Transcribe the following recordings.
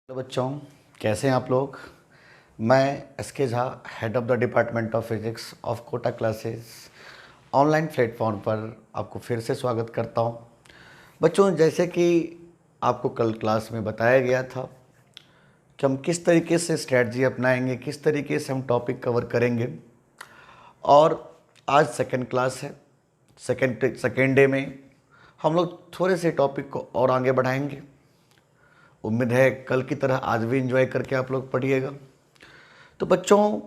Hello बच्चों, कैसे हैं आप लोग। मैं S K Jha, head of the department of physics of Kota classes online platform पर आपको फिर से स्वागत करता हूं। बच्चों, जैसे कि आपको कल क्लास में बताया गया था कि हम किस तरीके से स्ट्रेटजी अपनाएंगे, किस तरीके से हम टॉपिक कवर करेंगे, और आज सेकंड क्लास है। सेकंड डे में हम लोग थोड़े से टॉपिक को और आगे बढ़ाएंगे। उम्मीद है कल की तरह आज भी एंजॉय करके आप लोग पढ़िएगा। तो बच्चों,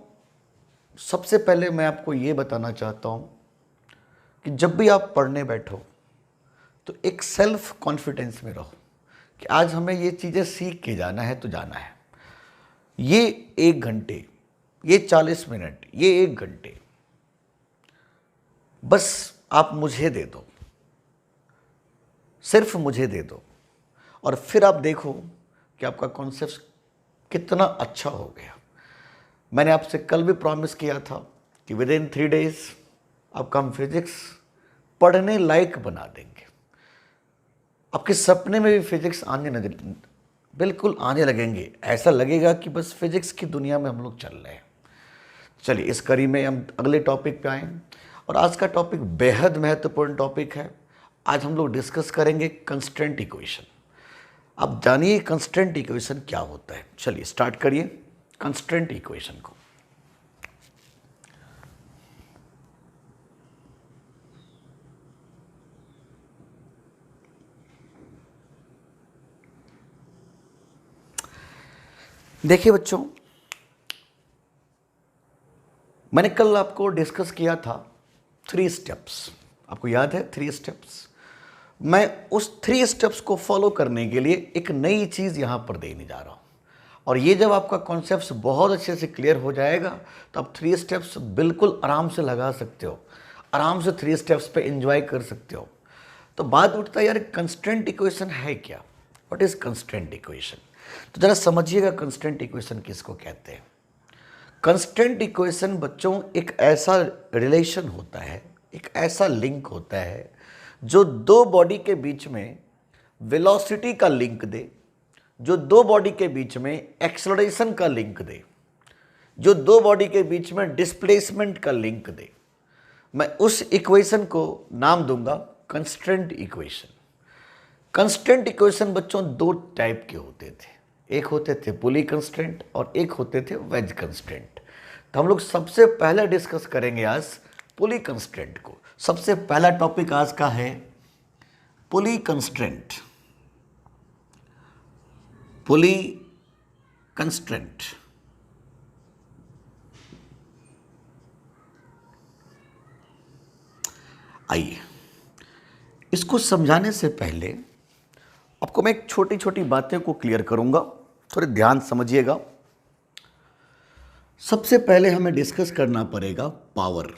सबसे पहले मैं आपको ये बताना चाहता हूँ कि जब भी आप पढ़ने बैठो तो एक सेल्फ कॉन्फिडेंस में रहो कि आज हमें ये चीज़ें सीख के जाना है तो जाना है। ये 1 घंटे, ये 40 मिनट, ये 1 घंटे बस आप मुझे दे दो, सिर्फ मुझे दे दो, और फिर आप देखो कि आपका कॉन्सेप्ट कितना अच्छा हो गया। मैंने आपसे कल भी प्रॉमिस किया था कि विद इन 3 डेज आपका हम फिजिक्स पढ़ने लायक बना देंगे। आपके सपने में भी फिजिक्स बिल्कुल आने लगेंगे। ऐसा लगेगा कि बस फिजिक्स की दुनिया में हम लोग चल रहे हैं। चलिए, इस कड़ी में हम अगले टॉपिक पे आएँ, और आज का टॉपिक बेहद महत्वपूर्ण टॉपिक है। आज हम लोग डिस्कस करेंगे कंस्ट्रेंट इक्वेशन। अब जानिए कंस्ट्रेंट इक्वेशन क्या होता है। चलिए स्टार्ट करिए कंस्ट्रेंट इक्वेशन को। देखिए बच्चों, मैंने कल आपको डिस्कस किया था 3 स्टेप्स। आपको याद है 3 स्टेप्स? मैं उस 3 स्टेप्स को फॉलो करने के लिए एक नई चीज़ यहाँ पर देने जा रहा हूँ, और ये जब आपका कॉन्सेप्ट बहुत अच्छे से क्लियर हो जाएगा तो आप 3 स्टेप्स बिल्कुल आराम से लगा सकते हो, आराम से 3 स्टेप्स पे एंजॉय कर सकते हो। तो बात उठता है, यार कंस्ट्रेंट इक्वेशन है क्या? What is constraint equation? तो ज़रा समझिएगा कंस्ट्रेंट इक्वेशन किसको कहते हैं। कंस्ट्रेंट इक्वेशन बच्चों एक ऐसा रिलेशन होता है, एक ऐसा लिंक होता है जो दो बॉडी के बीच में वेलोसिटी का लिंक दे, जो दो बॉडी के बीच में एक्सेलरेशन का लिंक दे, जो दो बॉडी के बीच में डिस्प्लेसमेंट का लिंक दे। मैं उस इक्वेशन को नाम दूंगा कंस्ट्रेंट इक्वेशन। कंस्ट्रेंट इक्वेशन बच्चों 2 टाइप के होते थे। एक होते थे पुली कंस्ट्रेंट और एक होते थे वेज कंस्ट्रेंट। तो हम लोग सबसे पहले डिस्कस करेंगे आज पुली कंस्ट्रेंट को। सबसे पहला टॉपिक आज का है पुली कंस्ट्रेंट। पुली कंस्ट्रेंट। आइए, इसको समझाने से पहले आपको मैं एक छोटी छोटी बातें को क्लियर करूंगा, थोड़े ध्यान समझिएगा। सबसे पहले हमें डिस्कस करना पड़ेगा पावर।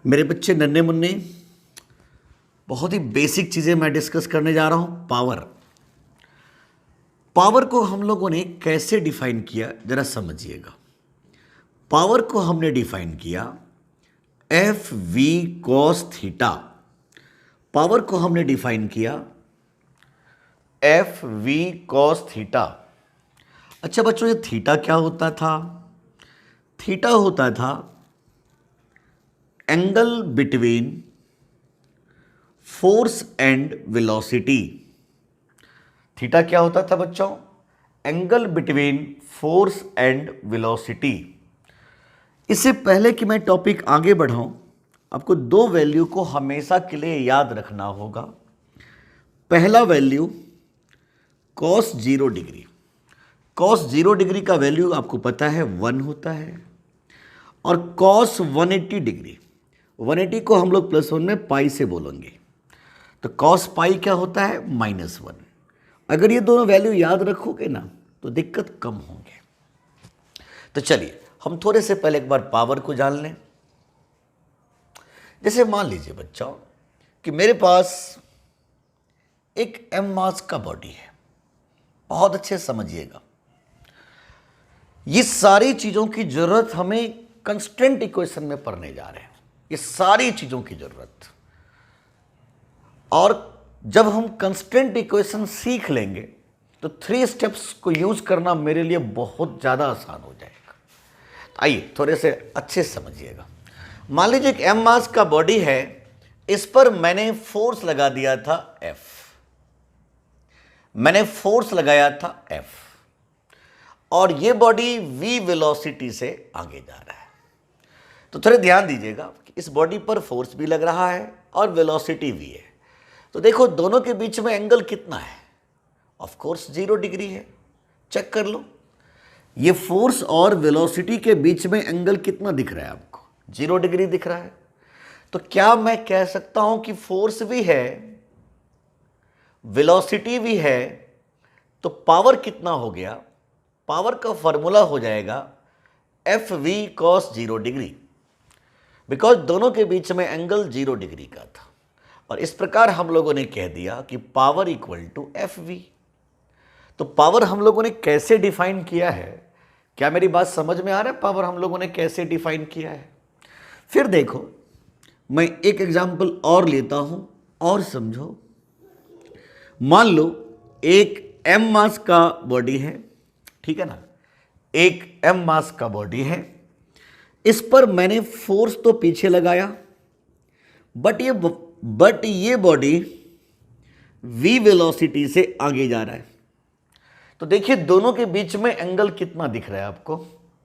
मेरे बच्चे नन्हे मुन्ने, बहुत ही बेसिक चीज़ें मैं डिस्कस करने जा रहा हूं। पावर को हम लोगों ने कैसे डिफाइन किया, जरा समझिएगा। पावर को हमने डिफाइन किया F V cos theta. Power को हमने डिफाइन किया एफ वी कॉस थीटा। अच्छा बच्चों, ये थीटा क्या होता था? थीटा होता था angle between force and velocity. Theta क्या होता था बच्चों? Angle between force and velocity. इससे पहले कि मैं टॉपिक आगे बढ़ाऊं, आपको 2 वैल्यू को हमेशा के लिए याद रखना होगा। पहला value cos 0 degree. cos 0 degree का वैल्यू आपको पता है 1 होता है, और cos 180 डिग्री, 180 को हम लोग +1 में पाई से बोलेंगे, तो cos पाई क्या होता है? -1। अगर ये दोनों वैल्यू याद रखोगे ना तो दिक्कत कम होंगे। तो चलिए हम थोड़े से पहले एक बार पावर को जान लें। जैसे मान लीजिए बच्चों कि मेरे पास एक m मास का बॉडी है। बहुत अच्छे समझिएगा, ये सारी चीजों की जरूरत हमें कंस्ट्रेंट इक्वेशन में पढ़ने जा रहे हैं। ये सारी चीजों की जरूरत, और जब हम कंस्टेंट इक्वेशन सीख लेंगे तो 3 स्टेप्स को यूज करना मेरे लिए बहुत ज़्यादा आसान हो जाएगा। तो आइए थोड़े से अच्छे से समझिएगा। मान लीजिए एक m मास का बॉडी है, इस पर मैंने फोर्स लगा दिया था F, मैंने फोर्स लगाया था F, और ये बॉडी v वेलोसिटी से आगे जा रहा है। तो थोड़े ध्यान दीजिएगा कि इस बॉडी पर फोर्स भी लग रहा है और वेलोसिटी भी है। तो देखो दोनों के बीच में एंगल कितना है, ऑफ कोर्स 0 डिग्री है। चेक कर लो, ये फोर्स और वेलोसिटी के बीच में एंगल कितना दिख रहा है आपको, 0 डिग्री दिख रहा है। तो क्या मैं कह सकता हूं कि फोर्स भी है, वेलोसिटी भी है, तो पावर कितना हो गया, पावर का फॉर्मूला हो जाएगा F V cos 0 degree, because दोनों के बीच में एंगल 0 डिग्री का था। और इस प्रकार हम लोगों ने कह दिया कि power equal to F V. तो पावर हम लोगों ने कैसे डिफाइन किया है, क्या मेरी बात समझ में आ रहा है? पावर हम लोगों ने कैसे डिफाइन किया है। फिर देखो मैं एक एग्जांपल और लेता हूं और समझो। मान लो एक m मास का बॉडी है, ठीक है ना, एक m मास का बॉडी है, इस पर मैंने फोर्स तो पीछे लगाया, बट ये बॉडी v वेलोसिटी से आगे जा रहा है। तो देखिए दोनों के बीच में एंगल कितना दिख रहा है आपको,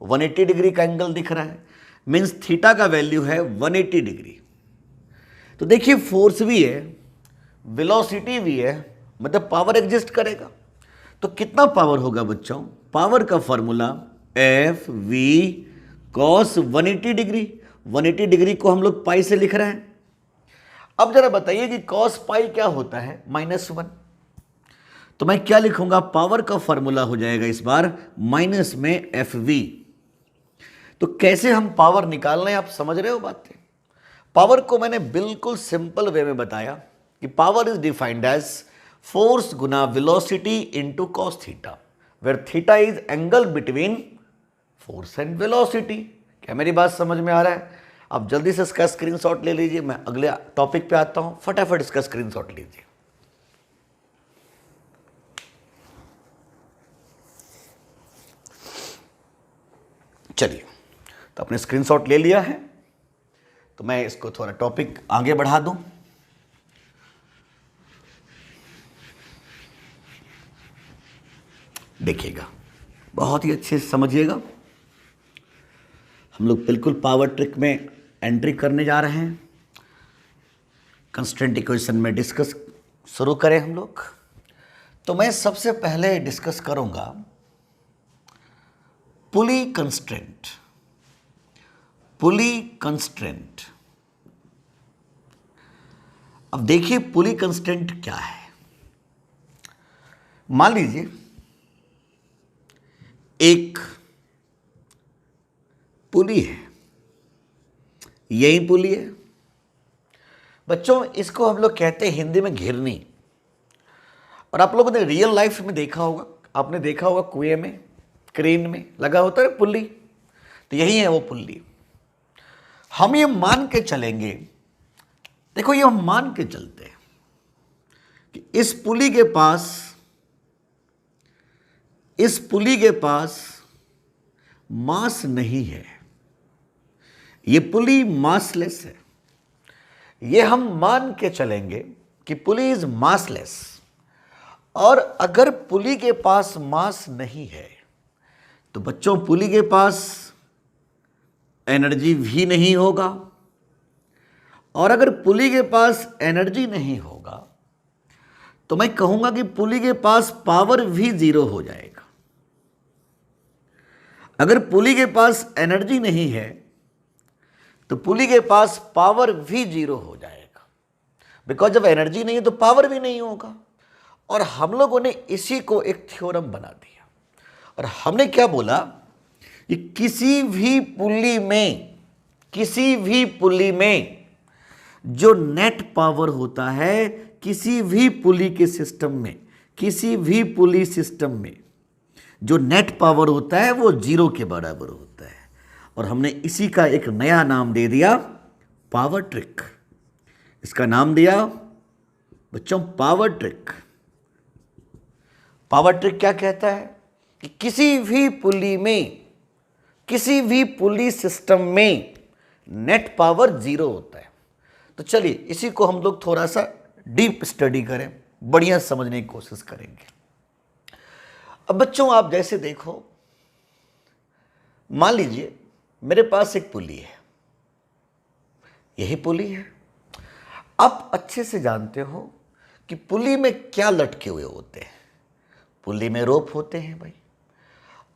180 डिग्री का एंगल दिख रहा है। मीन्स थीटा का वैल्यू है 180 डिग्री। तो देखिए फोर्स भी है, वेलोसिटी भी है, मतलब पावर एग्जिस्ट करेगा। तो कितना पावर होगा बच्चों, पावर का formula F V cos 180 degree. 180 degree को हम लोग पाई से लिख रहे हैं। अब जरा बताइए कि कॉस पाई क्या होता है, -1। तो मैं क्या लिखूंगा, पावर का फॉर्मूला हो जाएगा इस बार माइनस में एफ वी। तो कैसे हम पावर निकाल रहे हैं, आप समझ रहे हो बातें। पावर को मैंने बिल्कुल सिंपल वे में बताया कि power is defined as force गुना velocity into cos theta, where theta is angle between force and velocity. क्या मेरी बात समझ में आ रहा है? आप जल्दी से इसका स्क्रीनशॉट ले लीजिए, मैं अगले टॉपिक पे आता हूं, फटाफट इसका स्क्रीनशॉट लीजिए। चलिए, तो अपने स्क्रीनशॉट ले लिया है, तो मैं इसको थोड़ा टॉपिक आगे बढ़ा दूं। देखिएगा, बहुत ही अच्छे से समझिएगा। हम लोग बिल्कुल पावर ट्रिक में एंट्री करने जा रहे हैं। कंस्टेंट इक्वेशन में डिस्कस शुरू करें हम लोग। तो मैं सबसे पहले डिस्कस करूंगा पुली कंस्ट्रेंट। पुली कंस्ट्रेंट, अब देखिए पुली कंस्ट्रेंट क्या है। मान लीजिए एक पुली है, यही पुली है बच्चों, इसको हम लोग कहते हैं हिंदी में घिरनी। और आप लोगों ने रियल लाइफ में देखा होगा, आपने देखा होगा कुएं में, क्रेन में लगा होता है पुल्ली, तो यही है वो पुल्ली। हम ये मान के चलेंगे, देखो ये हम मान के चलते हैं कि इस पुली के पास मास नहीं है, ये पुली मासलेस है। ये हम मान के चलेंगे कि पुली इज मासलेस। और अगर पुली के पास मास नहीं है तो बच्चों पुली के पास एनर्जी भी नहीं होगा। और अगर पुली के पास एनर्जी नहीं होगा तो मैं कहूंगा कि पुली के पास पावर भी 0 हो जाएगा। अगर पुली के पास एनर्जी नहीं है तो पुली के पास पावर भी 0 हो जाएगा, बिकॉज जब एनर्जी नहीं है तो पावर भी नहीं होगा। और हम लोगों ने इसी को एक थ्योरम बना दिया, और हमने क्या बोला कि किसी भी पुली में जो नेट पावर होता है, किसी भी पुली के सिस्टम में, किसी भी पुली सिस्टम में जो नेट पावर होता है वो 0 के बराबर होता है। और हमने इसी का एक नया नाम दे दिया पावर ट्रिक। इसका नाम दिया बच्चों पावर ट्रिक, पावर ट्रिक क्या कहता है कि किसी भी पुली में, किसी भी पुली सिस्टम में नेट पावर जीरो होता है। तो चलिए इसी को हम लोग थोड़ा सा डीप स्टडी करें, बढ़िया समझने की कोशिश करेंगे। अब बच्चों आप जैसे देखो, मान लीजिए मेरे पास एक पुली है, यही पुली है। आप अच्छे से जानते हो कि पुली में क्या लटके हुए होते हैं। पुली में रोप होते हैं भाई,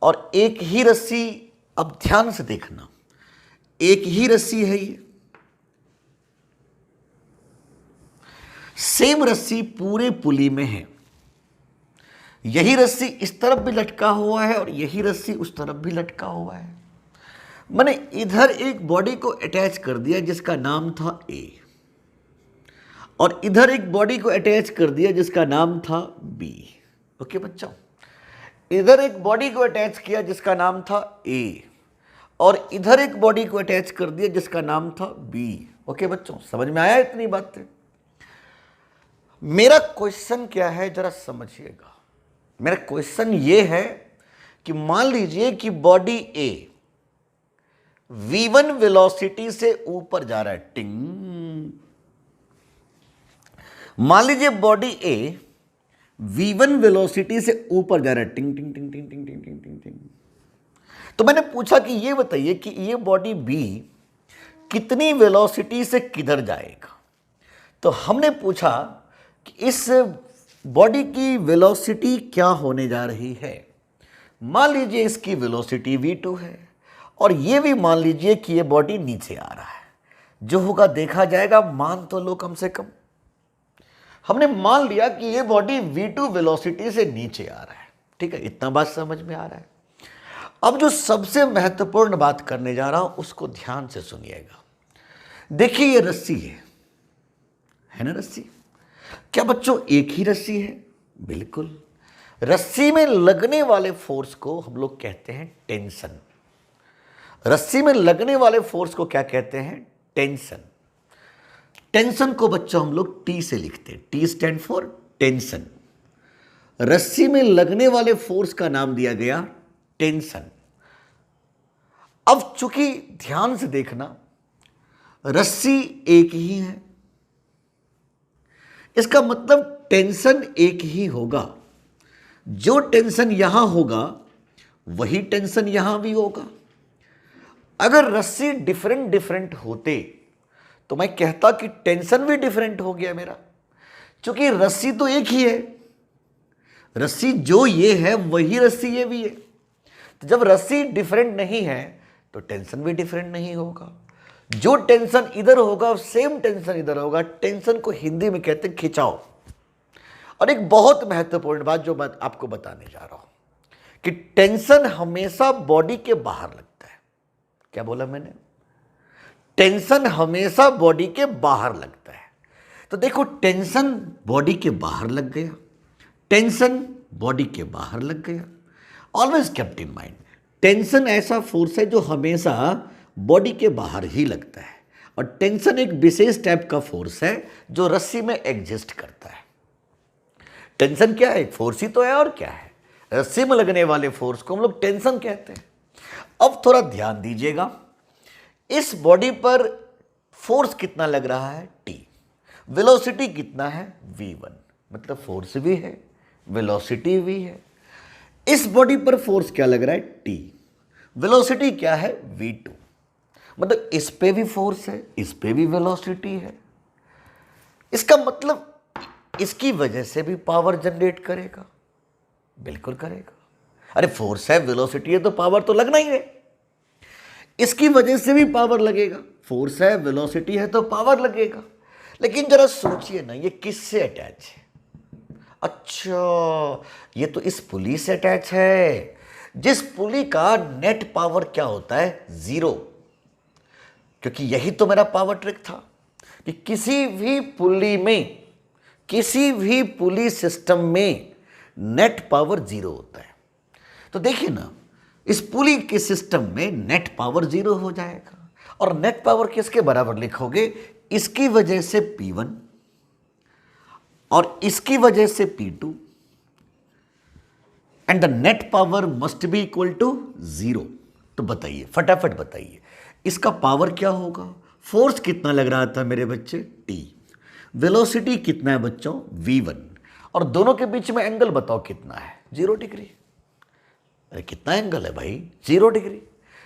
और एक ही रस्सी, अब ध्यान से देखना, एक ही रस्सी है ये, सेम रस्सी पूरे पुली में है। यही रस्सी इस तरफ भी लटका हुआ है और यही रस्सी उस तरफ भी लटका हुआ है। मैंने इधर एक बॉडी को अटैच कर दिया जिसका नाम था ए, और इधर एक बॉडी को अटैच कर दिया जिसका नाम था बी। ओके बच्चों, इधर एक बॉडी को अटैच किया जिसका नाम था ए, और इधर एक बॉडी को अटैच कर दिया जिसका नाम था बी। ओके बच्चों, समझ में आया इतनी बातें? मेरा क्वेश्चन क्या है जरा समझिएगा। मेरा क्वेश्चन ये है कि मान लीजिए कि बॉडी ए v1 वेलोसिटी से ऊपर जा रहा है, टिंग। मान लीजिए बॉडी ए v1 वेलोसिटी से ऊपर जा रहा है, टिंग टिंग टिंग टिंग टिंग टिंग टिंग टिंग टिंग। तो मैंने पूछा कि ये बताइए कि ये बॉडी बी कितनी वेलोसिटी से किधर जाएगा। तो हमने पूछा कि इस बॉडी की वेलोसिटी क्या होने जा रही है। मान लीजिए इसकी वेलोसिटी v2 है, और ये भी मान लीजिए कि ये बॉडी नीचे आ रहा है। जो होगा देखा जाएगा, मान तो लो कम से कम। हमने मान लिया कि ये बॉडी v2 वेलोसिटी से नीचे आ रहा है, ठीक है, इतना बात समझ में आ रहा है। अब जो सबसे महत्वपूर्ण बात करने जा रहा हूं उसको ध्यान से सुनिएगा। देखिए ये रस्सी है ना, रस्सी। क्या बच्चों एक ही रस्सी है? बिल्कुल। रस्सी में लगने वाले फोर्स को हम लोग कहते हैं टेंशन। रस्सी में लगने वाले फोर्स को क्या कहते हैं? टेंशन। टेंशन को बच्चों हम लोग टी से लिखते हैं, टी स्टैंड फॉर टेंशन। रस्सी में लगने वाले फोर्स का नाम दिया गया टेंशन। अब चूंकि ध्यान से देखना, रस्सी एक ही है, इसका मतलब टेंशन एक ही होगा। जो टेंशन यहां होगा वही टेंशन यहां भी होगा। अगर रस्सी डिफरेंट डिफरेंट होते तो मैं कहता कि टेंशन भी डिफरेंट हो गया मेरा, क्योंकि रस्सी तो एक ही है। रस्सी जो ये है वही रस्सी ये भी है। तो जब रस्सी डिफरेंट नहीं है तो टेंशन भी डिफरेंट नहीं होगा। जो टेंशन इधर होगा सेम टेंशन इधर होगा। टेंशन को हिंदी में कहते हैं खिंचाव। और एक बहुत महत्वपूर्ण बात जो मैं आपको बताने जा रहा हूं कि टेंशन हमेशा बॉडी के बाहर लगता है। क्या बोला मैंने? टेंशन हमेशा बॉडी के बाहर लगता है। तो देखो, टेंशन बॉडी के बाहर लग गया, टेंशन बॉडी के बाहर लग गया। Always keep in mind, tension ऐसा फोर्स है जो हमेशा बॉडी के बाहर ही लगता है, और टेंशन एक विशेष टाइप का फोर्स है जो रस्सी में एग्जिस्ट करता है। टेंशन क्या है? फोर्स ही तो है, और क्या है? रस्सी में लगने वाले फोर्स को हम लोग टेंशन कहते हैं। अब थोड़ा ध्यान दीजिएगा, इस बॉडी पर फोर्स कितना लग रहा है? T। वेलोसिटी कितना है? v1। मतलब फोर्स भी है, वेलोसिटी भी है। इस बॉडी पर फोर्स क्या लग रहा है? T। वेलोसिटी क्या है? v2। मतलब इस पे भी फोर्स है, इस पे भी वेलोसिटी है। इसका मतलब इसकी वजह से भी पावर जनरेट करेगा। बिल्कुल करेगा। अरे फोर्स है, वेलोसिटी है, तो पावर तो लगना ही है। इसकी वजह से भी पावर लगेगा। फोर्स है, वेलोसिटी है, तो पावर लगेगा। लेकिन जरा सोचिए ना, ये किससे अटैच है? अच्छा, ये तो इस पुली से अटैच है, जिस पुली का नेट पावर क्या होता है? 0। क्योंकि यही तो मेरा पावर ट्रिक था कि किसी भी पुली में, किसी भी पुली सिस्टम में नेट पावर 0 होता है। तो देखिए ना, इस पुली के सिस्टम में नेट पावर 0 हो जाएगा। और नेट पावर किसके बराबर लिखोगे? इसकी वजह से P1 और इसकी वजह से P2 and the net power must be equal to 0। तो बताइए, फटाफट बताइए, इसका पावर क्या होगा? फोर्स कितना लग रहा था मेरे बच्चे? T। वेलोसिटी कितना है बच्चों? V1। और दोनों के बीच में एंगल बताओ कितना है? 0 डिग्री। अरे कितना एंगल है भाई? 0 डिग्री।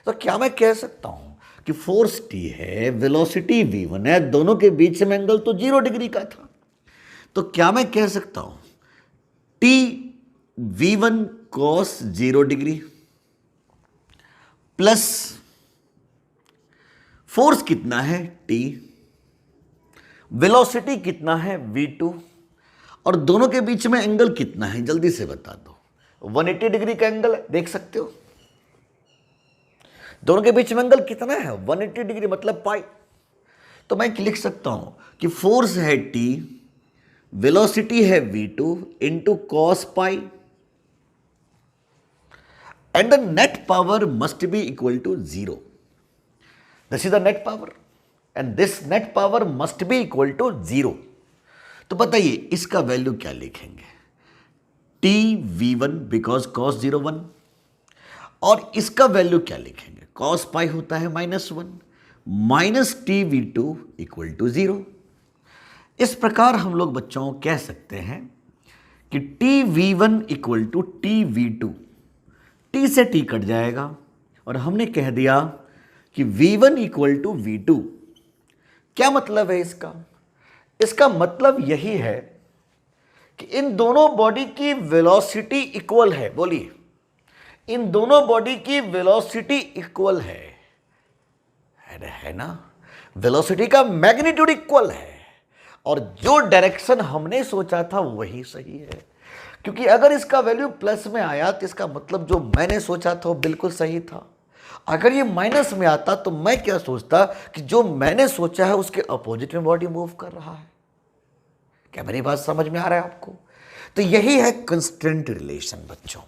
तो क्या मैं कह सकता हूं कि फोर्स T है, वेलोसिटी V1 है, दोनों के बीच में एंगल तो 0 डिग्री का था। तो क्या मैं कह सकता हूं T V1 cos 0 degree plus force कितना है? T, वेलोसिटी कितना है? V2, और दोनों के बीच में एंगल कितना है? जल्दी से बता दो। 180 डिग्री का एंगल है, देख सकते हो। दोनों के बीच में एंगल कितना है? 180 डिग्री, मतलब पाई। तो मैं लिख सकता हूं कि फोर्स है T, वेलोसिटी है V2 into cos pi, and the net power must be equal to 0। This is the net power and this net power must be equal to 0। तो बताइए इसका वैल्यू क्या लिखेंगे? T V1 बिकॉज cos 0 1, और इसका value क्या लिखेंगे? cos पाई होता है -1 minus T V2 equal to 0। इस प्रकार हम लोग बच्चों कह सकते हैं कि T V1 equal to T V2, T से T कट जाएगा और हमने कह दिया कि V1 इक्वल टू V2। क्या मतलब है इसका? इसका मतलब यही है कि इन दोनों बॉडी की वेलोसिटी इक्वल है। बोलिए, इन दोनों बॉडी की वेलोसिटी इक्वल है ना? वेलोसिटी का मैग्नीट्यूड इक्वल है, और जो डायरेक्शन हमने सोचा था वही सही है। क्योंकि अगर इसका वैल्यू प्लस में आया तो इसका मतलब जो मैंने सोचा था वो बिल्कुल सही था। अगर ये माइनस में आता तो मैं क्या सोचता कि जो मैंने सोचा है उसके अपोजिट में बॉडी मूव कर रहा है। क्या मेरी बात समझ में आ रहा है आपको? तो यही है कंस्टेंट रिलेशन बच्चों।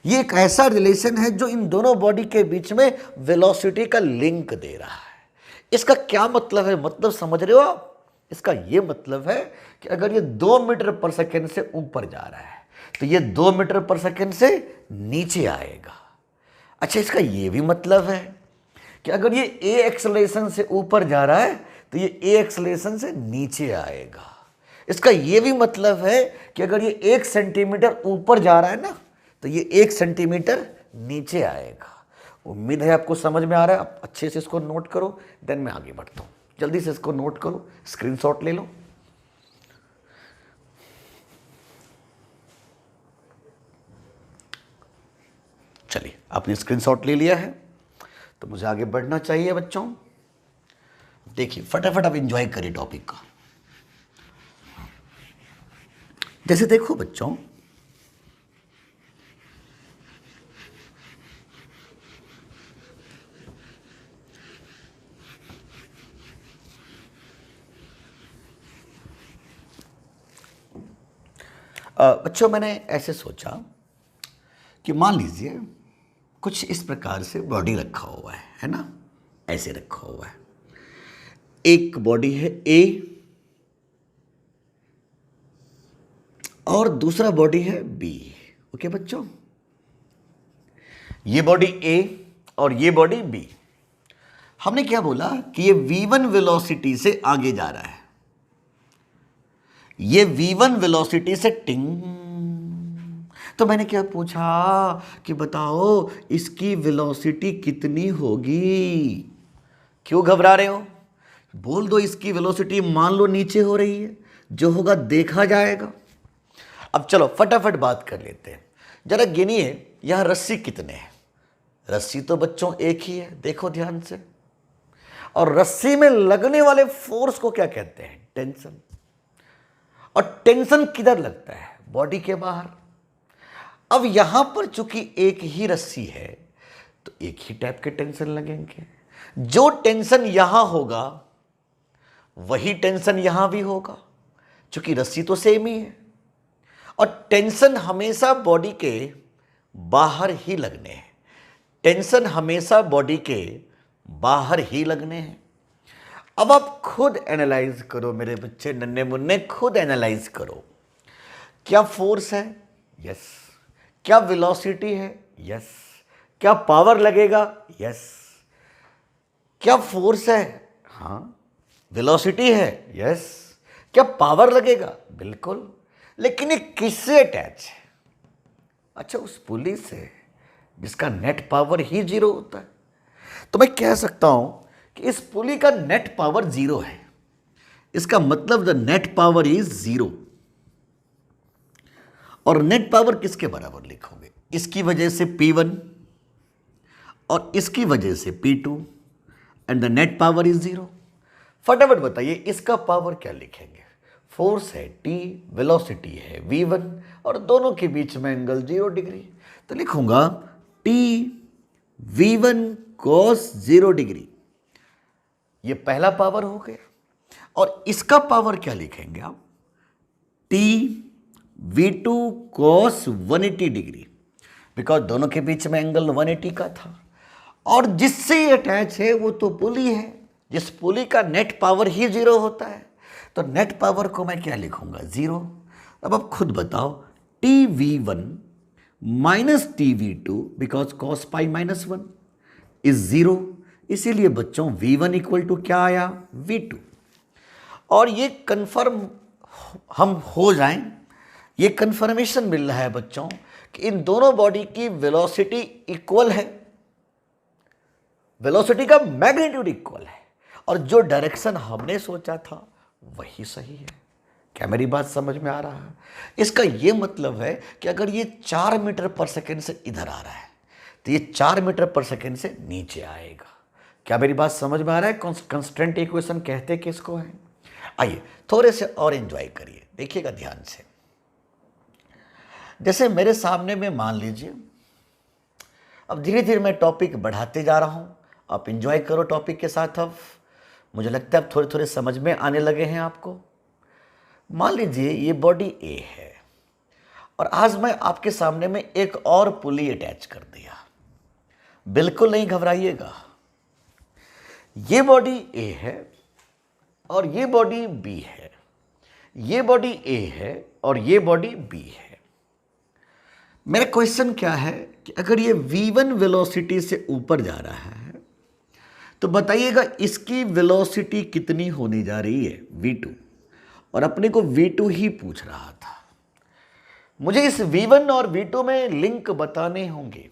ये एक ऐसा रिलेशन है जो इन दोनों बॉडी के बीच में वेलोसिटी का लिंक दे रहा है। इसका क्या मतलब है? मतलब समझ रहे हो आप? इसका ये मतलब है कि अगर ये 2 मीटर पर सेकेंड से ऊपर जा रहा है तो ये 2 मीटर पर सेकेंड से नीचे आएगा। अच्छा, इसका ये भी मतलब है कि अगर ये a एक्सेलरेशन से ऊपर जा रहा है तो ये a एक्सेलरेशन से नीचे आएगा। इसका ये भी मतलब है कि अगर ये 1 सेंटीमीटर ऊपर जा रहा है ना तो ये 1 सेंटीमीटर नीचे आएगा। उम्मीद है आपको समझ में आ रहा है। आप अच्छे से इसको नोट करो, देन मैं आगे बढ़ता हूँ। जल्दी से इसको नोट करो, स्क्रीनशॉट ले लो। चलिए, आपने स्क्रीनशॉट ले लिया है तो मुझे आगे बढ़ना चाहिए बच्चों। देखिए फटाफट आप एंजॉय करिए टॉपिक का। जैसे देखो बच्चों, बच्चों मैंने ऐसे सोचा कि मान लीजिए कुछ इस प्रकार से बॉडी रखा हुआ है ना? ऐसे रखा हुआ है। एक बॉडी है A और दूसरा बॉडी है B। ओके बच्चों, ये बॉडी A और ये बॉडी B। हमने क्या बोला कि ये V1 वेलोसिटी से आगे जा रहा है, ये V1 वेलोसिटी से टिंग। तो मैंने क्या पूछा कि बताओ इसकी वेलोसिटी कितनी होगी? क्यों घबरा रहे हो? बोल दो इसकी वेलोसिटी मान लो नीचे हो रही है, जो होगा देखा जाएगा। अब चलो फटाफट बात कर लेते हैं। जरा गिनिए यहां रस्सी कितने हैं? रस्सी तो बच्चों एक ही है, देखो ध्यान से। और रस्सी में लगने वाले फोर्स को क्या कहते हैं? टेंशन। और टेंशन किधर लगता है? बॉडी के बाहर। अब यहां पर चूंकि एक ही रस्सी है तो एक ही टाइप के टेंशन लगेंगे। जो टेंशन यहां होगा वही टेंशन यहां भी होगा, चूंकि रस्सी तो सेम ही है। और टेंशन हमेशा बॉडी के बाहर ही लगने हैं। टेंशन हमेशा बॉडी के बाहर ही लगने हैं। अब आप खुद एनालाइज करो मेरे बच्चे, नन्हे मुन्ने, खुद एनालाइज करो। क्या फोर्स है? यस। क्या वेलोसिटी है? यस। क्या पावर लगेगा? यस। क्या फोर्स है? हाँ। वेलोसिटी है? यस। क्या पावर लगेगा? बिल्कुल। लेकिन ये किससे अटैच है? अच्छा, उस पुली से जिसका नेट पावर ही 0 होता है। तो मैं कह सकता हूं कि इस पुली का नेट पावर 0 है। इसका मतलब द नेट पावर इज 0। और नेट पावर किसके बराबर लिखोगे? इसकी वजह से P1 और इसकी वजह से P2 and the net power is 0। फटाफट बताइए इसका पावर क्या लिखेंगे? फोर्स है T, वेलोसिटी है V1 और दोनों के बीच में एंगल 0 डिग्री। तो लिखूंगा T V1 cos 0 डिग्री। ये पहला पावर हो गया। और इसका पावर क्या लिखेंगे आप? T V2 cos 180 degree, because दोनों के बीच में एंगल 180 का था। और जिससे ये अटैच है वो तो पुली है, जिस पुली का नेट पावर ही 0 होता है। तो नेट पावर को मैं क्या लिखूंगा? 0। अब आप खुद बताओ, T V one minus T V two, because cos pi minus 1 is 0। इसीलिए बच्चों V1 इक्वल टू क्या आया? V2। और ये कंफर्म हम हो जाएं, ये कंफर्मेशन मिल रहा है बच्चों कि इन दोनों बॉडी की वेलोसिटी इक्वल है, वेलोसिटी का मैग्नीट्यूड इक्वल है, और जो डायरेक्शन हमने सोचा था वही सही है। क्या मेरी बात समझ में आ रहा है? इसका ये मतलब है कि अगर ये 4 मीटर पर सेकेंड से इधर आ रहा है तो ये 4 मीटर पर सेकेंड से नीचे आएगा। क्या मेरी बात समझ में आ रहा है? कंस्ट्रेंट इक्वेशन कहते किसको है? आइए थोड़े से और एंजॉय करिए, देखिएगा ध्यान से। जैसे मेरे सामने में मान लीजिए, अब धीरे धीरे मैं टॉपिक बढ़ाते जा रहा हूं, आप एंजॉय करो टॉपिक के साथ। अब मुझे लगता है अब थोड़े थोड़े समझ में आने लगे हैं आपको। मान लीजिए ये बॉडी ए है और आज मैं आपके सामने में एक और पुली अटैच कर दिया। बिल्कुल नहीं घबराइएगा। ये बॉडी ए है और ये बॉडी बी है, ये बॉडी ए है और ये बॉडी बी है। मेरा क्वेश्चन क्या है कि अगर ये V1 वेलोसिटी से ऊपर जा रहा है तो बताइएगा इसकी वेलोसिटी कितनी होने जा रही है? V2। और अपने को V2 ही पूछ रहा था। मुझे इस V1 और V2 में लिंक बताने होंगे,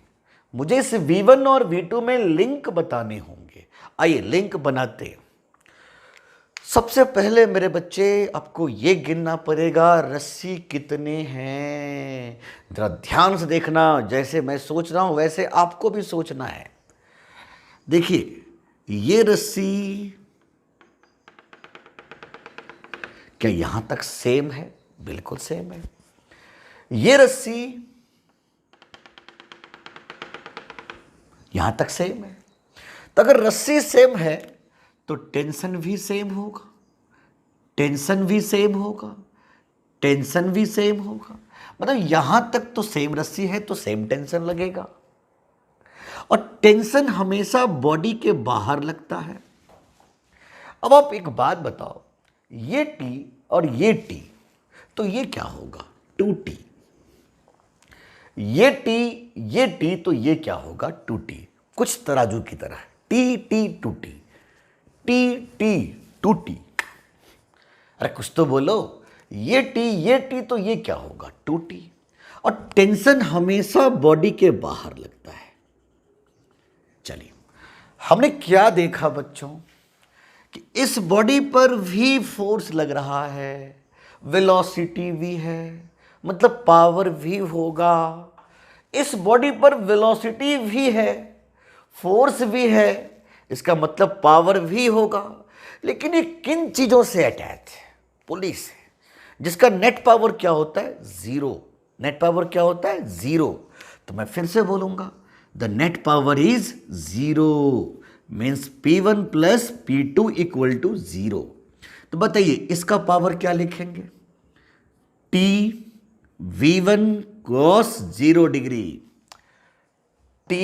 मुझे इस V1 और V2 में लिंक बताने होंगे। आइए लिंक बनाते हैं। सबसे पहले मेरे बच्चे आपको ये गिनना पड़ेगा रस्सी कितने हैं। जरा ध्यान से देखना, जैसे मैं सोच रहा हूं वैसे आपको भी सोचना है। देखिए ये रस्सी क्या यहां तक सेम है? बिल्कुल सेम है। ये रस्सी यहां तक सेम है। तो अगर रस्सी सेम है तो टेंशन भी सेम होगा, टेंशन भी सेम होगा, टेंशन भी सेम होगा। मतलब यहां तक तो सेम रस्सी है तो सेम टेंशन लगेगा। और टेंशन हमेशा बॉडी के बाहर लगता है। अब आप एक बात बताओ, ये T और ये T, तो ये क्या होगा? 2T। ये T तो ये क्या होगा? 2T। कुछ तराजू की तरह, T 2T, T 2T। अरे कुछ तो बोलो। ये T तो ये क्या होगा? 2T। और टेंशन हमेशा बॉडी के बाहर लगता है। चलिए हमने क्या देखा बच्चों कि इस बॉडी पर भी फोर्स लग रहा है, वेलोसिटी भी है, मतलब पावर भी होगा। इस बॉडी पर वेलोसिटी भी है, फोर्स भी है, इसका मतलब पावर भी होगा। लेकिन ये किन चीजों से अटैच है? पुली से, जिसका नेट पावर क्या होता है? 0। नेट पावर क्या होता है? 0। तो मैं फिर से बोलूंगा, the net power is 0, means P1 plus P2 equal to 0। तो बताइए इसका पावर क्या लिखेंगे? T V1 cos 0 degree, T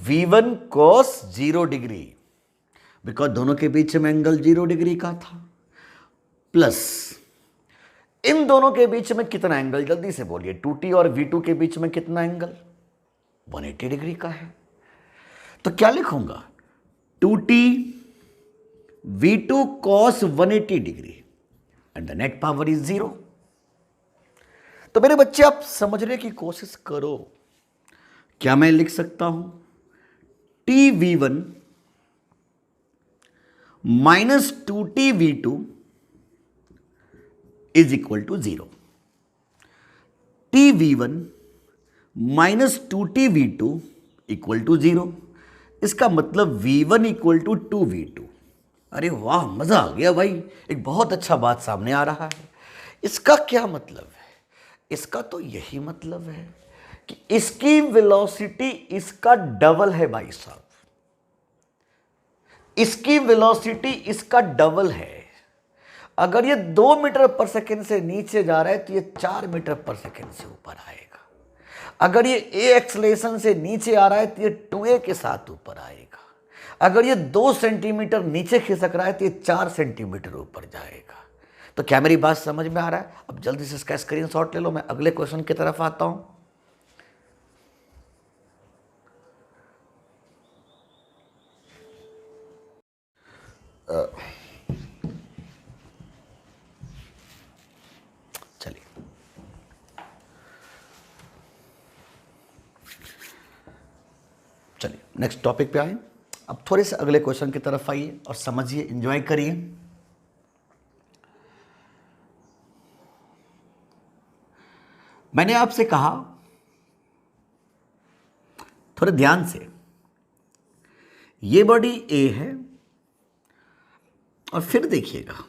V1 cos 0 degree, because दोनों के बीच में एंगल 0 डिग्री का था, प्लस इन दोनों के बीच में कितना एंगल, जल्दी से बोलिए। 2t और v2 के बीच में कितना एंगल? 180 डिग्री का है। तो क्या लिखूंगा? 2t v2 cos 180 degree and the net power is 0। तो मेरे बच्चे आप समझने की कोशिश करो। क्या मैं लिख सकता हूं T v1 minus 2t v2 is equal to 0। T v1 minus 2t v2 equal to 0। इसका मतलब v1 इक्वल टू 2v2। अरे वाह, मजा आ गया भाई, एक बहुत अच्छा बात सामने आ रहा है। इसका क्या मतलब है? इसका तो यही मतलब है कि इसकी वेलोसिटी इसका डबल है भाई साहब। इसकी वेलोसिटी इसका डबल है। अगर ये 2 मीटर पर सेकेंड से नीचे जा रहा है तो ये 4 मीटर पर सेकेंड से ऊपर आएगा। अगर ये a एक्सलेशन से नीचे आ रहा है तो ये 2a के साथ ऊपर आएगा। अगर ये 2 सेंटीमीटर नीचे खिसक रहा है तो ये 4 सेंटीमीटर ऊपर जाएगा। तो क्या मेरी बात समझ में आ रहा है? अब जल्दी से इसका स्क्रीनशॉट ले लो, मैं अगले क्वेश्चन की तरफ आता हूं। चलिए चलिए नेक्स्ट टॉपिक पे आए। अब थोड़े से अगले क्वेश्चन की तरफ आइए और समझिए, एंजॉय करिए। मैंने आपसे कहा थोड़े ध्यान से, ये बॉडी ए है और फिर देखिएगा,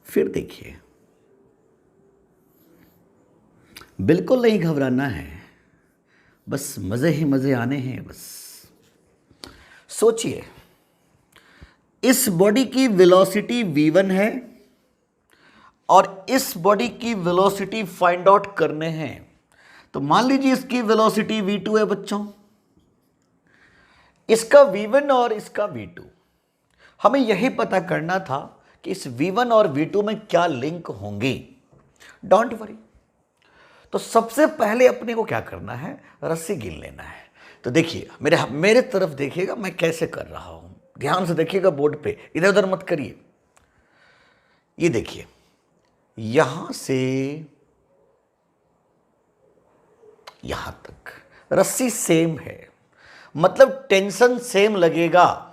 फिर देखिए, बिल्कुल नहीं घबराना है, बस मजे ही मजे आने हैं। बस सोचिए, इस बॉडी की वेलोसिटी v1 है और इस बॉडी की वेलोसिटी फाइंड आउट करने हैं। तो मान लीजिए इसकी वेलोसिटी v2 है बच्चों, इसका v1 और इसका v2। हमें यही पता करना था कि इस v1 और v2 में क्या लिंक होंगे। Don't worry. तो सबसे पहले अपने को क्या करना है? रस्सी गिन लेना है। तो देखिए, मेरे तरफ देखिएगा, मैं कैसे कर रहा हूं। ध्यान से देखिएगा बोर्ड पे, इधर उधर मत करिए। ये देखिए, यहां से यहां तक रस्सी सेम है, मतलब टेंशन सेम लगेगा।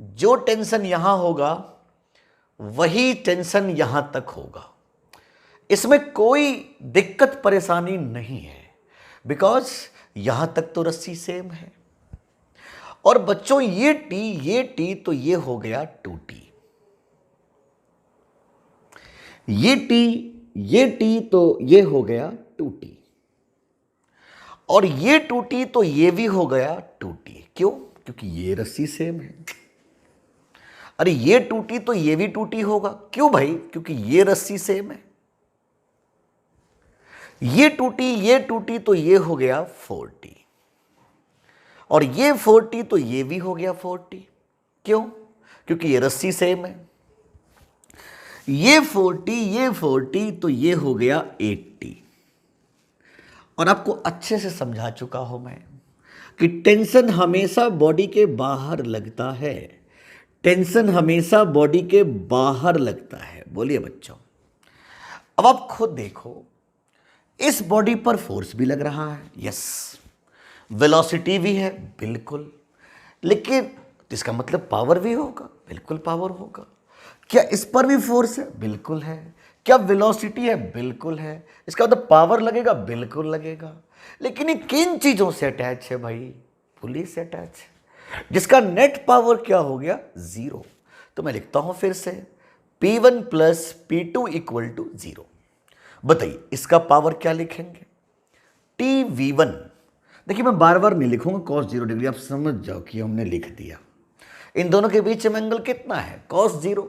जो टेंशन यहां होगा वही टेंशन यहां तक होगा। इसमें कोई दिक्कत परेशानी नहीं है, बिकॉज यहां तक तो रस्सी सेम है। और बच्चों ये टी तो ये हो गया 2t, ये टी तो ये हो गया 2t, और ये 2t तो ये भी हो गया 2t। क्यों? क्योंकि ये रस्सी सेम है। अरे ये 2t तो ये भी 2t होगा। क्यों भाई? क्योंकि ये रस्सी सेम है। ये 2t तो ये हो गया 4t, और ये 4t तो ये भी हो गया 4t। क्यों? क्योंकि ये रस्सी सेम है। ये 4t तो ये हो गया 8t। और आपको अच्छे से समझा चुका हूं मैं कि टेंशन हमेशा बॉडी के बाहर लगता है। टेंशन हमेशा बॉडी के बाहर लगता है। बोलिए बच्चों। अब आप खुद देखो, इस बॉडी पर फोर्स भी लग रहा है, यस, वेलोसिटी भी है, बिल्कुल, लेकिन इसका मतलब पावर भी होगा, बिल्कुल पावर होगा। क्या इस पर भी फोर्स है? बिल्कुल है। क्या वेलोसिटी है? बिल्कुल है। इसका मतलब पावर लगेगा? बिल्कुल लगेगा। लेकिन ये किन चीजों से अटैच है भाई? पुलिस से अटैच है, जिसका नेट पावर क्या हो गया? 0। तो मैं लिखता हूं फिर से, P1 plus P2 equal to 0। बताइए इसका पावर क्या लिखेंगे? TV1। देखिए मैं बार बार नहीं लिखूंगा cos 0 डिग्री, आप समझ जाओ कि हमने लिख दिया। इन दोनों के बीच में एंगल कितना है? cos 0।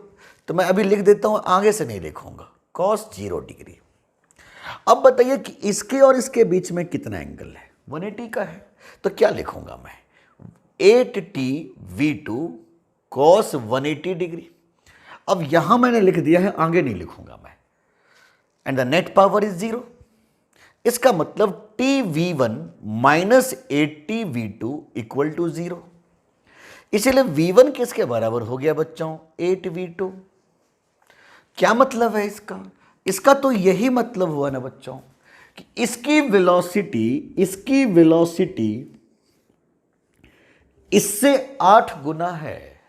तो मैं अभी लिख देता हूं, आगे से नहीं लिखूंगा, cos 0 डिग्री। अब बताइए कि इसके और इसके बीच में कितना एंगल है? 180 का है। तो क्या लिखूंगा मैं? 8t v2 cos 180 degree. अब यहां मैंने लिख दिया है, आगे नहीं लिखूंगा मैं। And the net power is 0। इसका मतलब TV1 minus 8TV2 equal to 0। इसलिए V1 किसके बराबर हो गया बच्चों? 8V2। क्या मतलब है इसका? इसका तो यही मतलब हुआ ना बच्चों कि इसकी वेलोसिटी इससे 8 गुना है।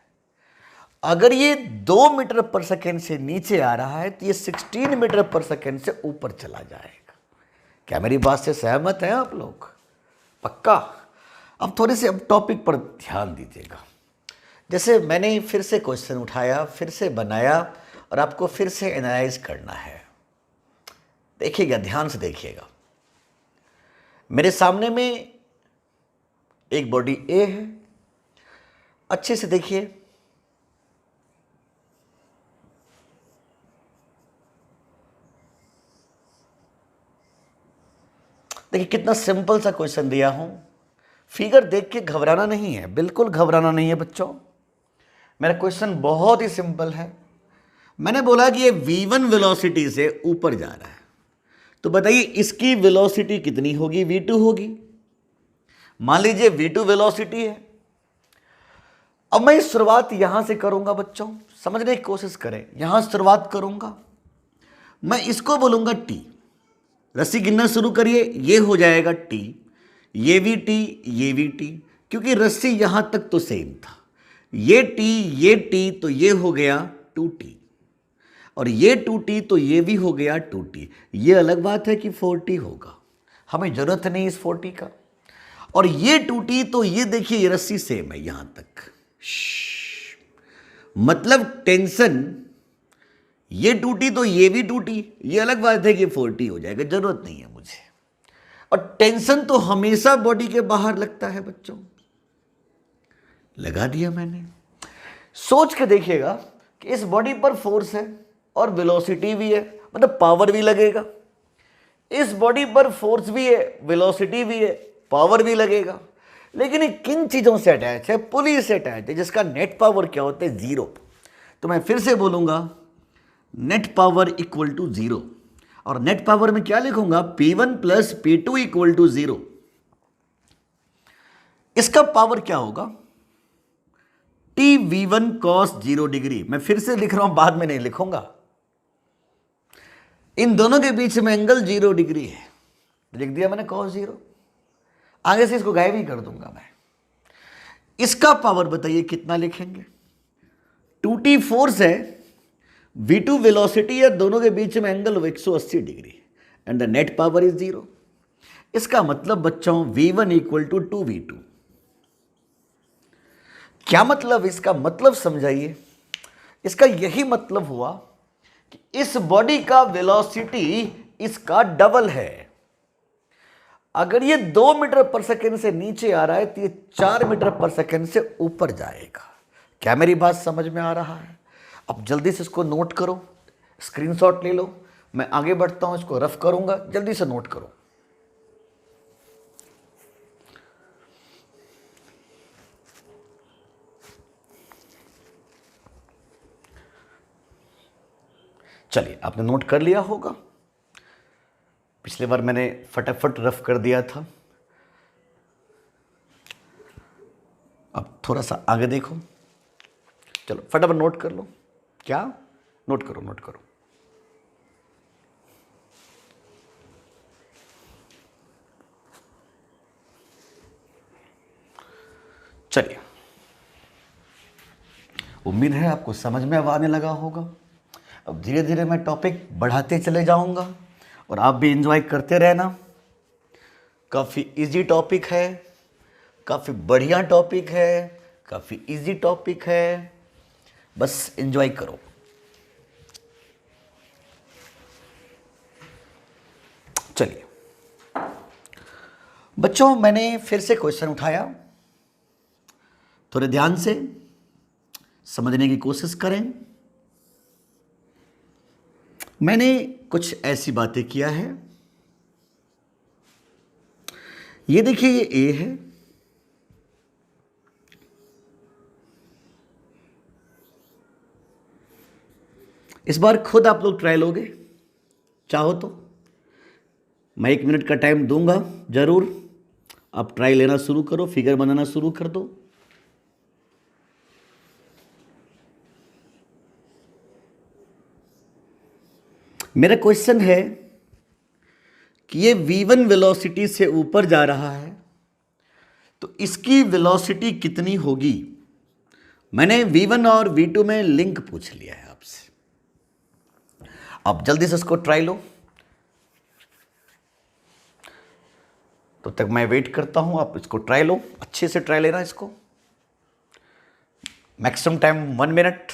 अगर ये 2 मीटर पर सेकेंड से नीचे आ रहा है तो ये 16 मीटर पर सेकेंड से ऊपर चला जाएगा। क्या मेरी बात से सहमत हैं आप लोग? पक्का? अब थोड़े से अब टॉपिक पर ध्यान दीजिएगा। जैसे मैंने फिर से क्वेश्चन उठाया, फिर से बनाया और आपको फिर से एनालाइज करना है। देखिएगा, ध्यान से देखिएगा। मेरे सामने में एक बॉडी ए है, अच्छे से देखिए। देखिए कितना सिंपल सा क्वेश्चन दिया हूं। फिगर देख के घबराना नहीं है, बिल्कुल घबराना नहीं है बच्चों। मेरा क्वेश्चन बहुत ही सिंपल है। मैंने बोला कि ये V1 वेलोसिटी से ऊपर जा रहा है, तो बताइए इसकी वेलोसिटी कितनी होगी? V2 होगी। मान लीजिए V2 वेलोसिटी है। अब मैं शुरुआत यहां से करूंगा बच्चों, समझने की कोशिश करें। यहां शुरुआत करूंगा, मैं इसको बोलूंगा T। रस्सी गिनना शुरू करिए, ये हो जाएगा T, ये भी T, ये भी T, क्योंकि रस्सी यहां तक तो सेम था। ये T, तो ये हो गया 2T, और ये 2T तो ये भी हो गया 2T। ये अलग बात है कि 4T होगा, हमें जरूरत नहीं इस 4T का। और ये 2T तो ये देखिए, ये रस्सी सेम है यहां तक। मतलब टेंशन, ये 2T तो ये भी 2T, ये अलग बात है कि 4T हो जाएगा, जरूरत नहीं है मुझे। और टेंशन तो हमेशा बॉडी के बाहर लगता है बच्चों, लगा दिया मैंने। सोच के देखिएगा कि इस बॉडी पर फोर्स है और वेलोसिटी भी है, मतलब पावर भी लगेगा। इस बॉडी पर फोर्स भी है, वेलोसिटी भी है, पावर भी लगेगा। लेकिन ये किन चीजों से अटैच है? पुली से अटैच है, जिसका नेट पावर क्या होता है? 0। तो मैं फिर से बोलूंगा, नेट पावर इक्वल टू 0। और नेट पावर में क्या लिखूंगा? P1 plus P2 equal to 0। इसका पावर क्या होगा? TV1 cos 0 degree. मैं फिर से लिख रहा हूं, बाद में नहीं लिखूंगा। इन दोनों के बीच में एंगल 0 डिग्री है, लिख दिया मैंने cos 0। आगे से इसको गायब ही कर दूंगा मैं। इसका पावर बताइए कितना लिखेंगे? 2T फोर्स है, V2 वेलोसिटी है, दोनों के बीच में angle 180 degree, and the net power is 0। इसका मतलब बच्चों V1 इक्वल टू 2V2। क्या मतलब? इसका मतलब समझाइए। इसका यही मतलब हुआ कि इस बॉडी का वेलोसिटी इसका डबल है। अगर ये 2 मीटर पर सेकेंड से नीचे आ रहा है तो ये 4 मीटर पर सेकेंड से ऊपर जाएगा। क्या मेरी बात समझ में आ रहा है? अब जल्दी से इसको नोट करो, स्क्रीनशॉट ले लो। मैं आगे बढ़ता हूं, इसको रफ करूंगा, जल्दी से नोट करो। चलिए, आपने नोट कर लिया होगा। पिछली बार मैंने फटाफट रफ कर दिया था। अब थोड़ा सा आगे देखो, चलो फटाफट नोट कर लो। क्या? नोट करो, नोट करो। चलिए, उम्मीद है आपको समझ में अब आने लगा होगा। अब धीरे धीरे मैं टॉपिक बढ़ाते चले जाऊंगा और आप भी एंजॉय करते रहना। काफ़ी इजी टॉपिक है, काफ़ी बढ़िया टॉपिक है, काफ़ी इजी टॉपिक है, बस एंजॉय करो। चलिए बच्चों, मैंने फिर से क्वेश्चन उठाया, थोड़े ध्यान से समझने की कोशिश करें। मैंने कुछ ऐसी बातें किया है। ये देखिए, ये ए है, इस बार खुद आप लोग ट्राई लोगे, चाहो तो मैं 1 मिनट का टाइम दूंगा जरूर, आप ट्राई लेना शुरू करो, फिगर बनाना शुरू कर दो। मेरा क्वेश्चन है कि ये v1 वेलोसिटी से ऊपर जा रहा है तो इसकी वेलोसिटी कितनी होगी। मैंने v1 और v2 में लिंक पूछ लिया है आपसे, आप जल्दी से इसको ट्राई लो। तो तक मैं वेट करता हूं, आप इसको ट्राई लो, अच्छे से ट्राई लेना इसको। Maximum time 1 minute.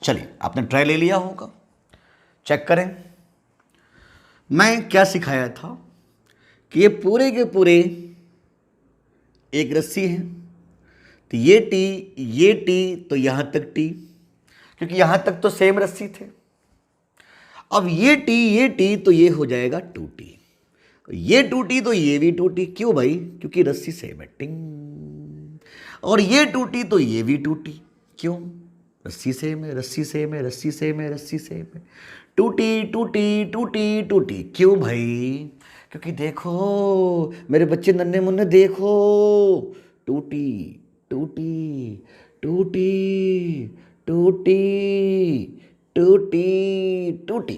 चलिए, आपने ट्राई ले लिया होगा, चेक करें। मैं क्या सिखाया था कि ये पूरे के पूरे एक रस्सी है, तो ये टी तो यहां तक टी, क्योंकि यहां तक तो सेम रस्सी थे। अब ये टी तो ये हो जाएगा 2t, ये 2t तो ये भी 2t। क्यों भाई? क्योंकि रस्सी सेम है, टिंग। और ये 2t तो ये भी 2t। क्यों? रस्सी सेम है, रस्सी सेम है, रस्सी सेम है, रस्सी सेम है। 2t। क्यों भाई? क्योंकि देखो मेरे बच्चे नन्हे मुन्ने, देखो 2t 2t 2t 2t 2t 2t,